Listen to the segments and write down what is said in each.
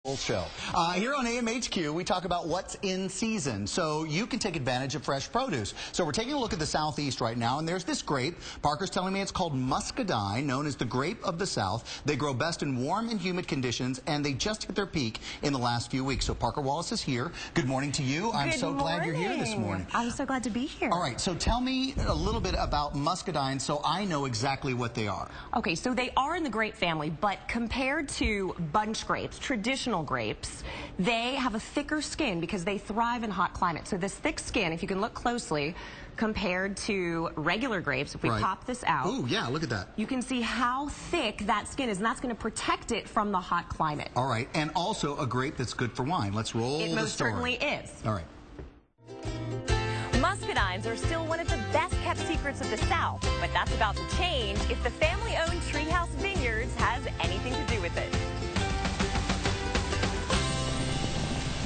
Show. Here on AMHQ, we talk about what's in season, so you can take advantage of fresh produce. So we're taking a look at the southeast right now, and there's this grape. Parker's telling me it's called Muscadine, known as the grape of the south. They grow best in warm and humid conditions, and they just hit their peak in the last few weeks. So Parker Wallace is here. Good morning to you. I'm so glad you're here this morning. I'm so glad to be here. All right, so tell me a little bit about Muscadine so I know exactly what they are. Okay, so they are in the grape family, but compared to bunch grapes, traditional grapes, they have a thicker skin because they thrive in hot climates. So this thick skin, if you can look closely, compared to regular grapes, if we pop this out. Oh, yeah, look at that. You can see how thick that skin is, and that's going to protect it from the hot climate. All right, and also a grape that's good for wine. Let's roll the story. It most certainly is. All right. Muscadines are still one of the best-kept secrets of the South, but that's about to change if the family-owned Treehouse Vineyards has anything to do with it.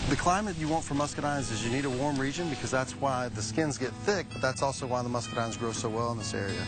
The climate you want for muscadines is you need a warm region because that's why the skins get thick, but that's also why the muscadines grow so well in this area.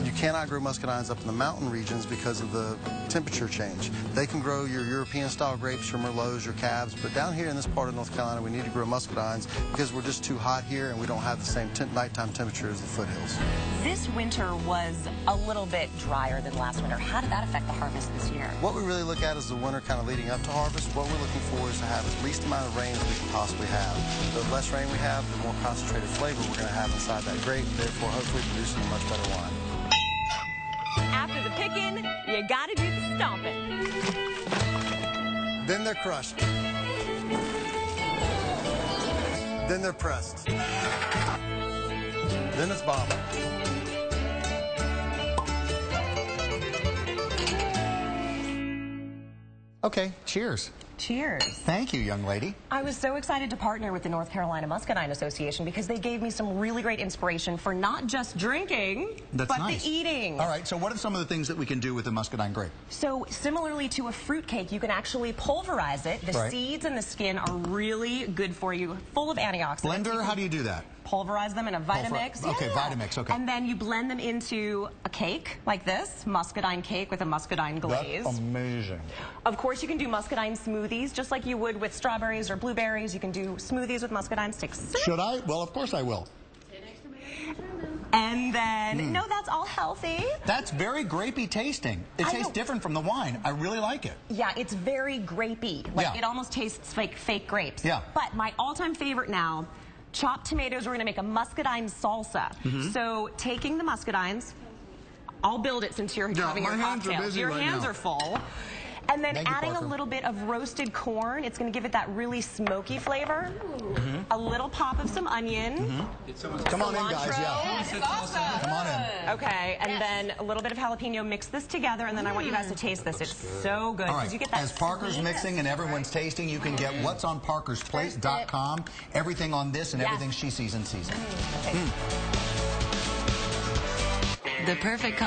You cannot grow muscadines up in the mountain regions because of the temperature change. They can grow your European-style grapes, your Merlots, your Cabs, but down here in this part of North Carolina, we need to grow muscadines because we're just too hot here and we don't have the same nighttime temperature as the foothills. This winter was a little bit drier than last winter. How did that affect the harvest this year? What we really look at is the winter kind of leading up to harvest. What we're looking for is to have the least amount of rain as we can possibly have. The less rain we have, the more concentrated flavor we're going to have inside that grape, therefore hopefully producing a much better wine. After the picking, you gotta do the stomping. Then they're crushed. Then they're pressed. Then it's bottled. Okay, cheers. Cheers. Thank you, young lady. I was so excited to partner with the North Carolina Muscadine Association because they gave me some really great inspiration for not just drinking, but the eating. All right, so what are some of the things that we can do with the Muscadine grape? So similarly to a fruitcake, you can actually pulverize it. The seeds and the skin are really good for you, full of antioxidants. Blender, how do you do that? Pulverize them in a Vitamix. Okay, Vitamix, okay. And then you blend them into a cake like this, Muscadine cake with a Muscadine glaze. That's amazing. Of course, you can do Muscadine smoothies, just like you would with strawberries or blueberries. You can do smoothies with Muscadine sticks. Should I? Well, of course I will. And then, no, that's all healthy. That's very grapey tasting. It tastes different from the wine. I really like it. Yeah, it's very grapey. Like, it almost tastes like fake grapes. Yeah. But my all-time favorite now, chopped tomatoes. We're going to make a Muscadine salsa. So taking the muscadines, I'll build it since you're having your cocktail. Your hands are full. And then adding a little bit of roasted corn. It's going to give it that really smoky flavor. A little pop of some onion. Come on in, guys. Yeah. Come on in. Okay, and then a little bit of jalapeno. Mix this together, and then I want you guys to taste this. It's so good. All right. You get that As Parker's mixing and everyone's tasting, you can get what's on parkersplate.com. Everything on this and everything she sees in season. The perfect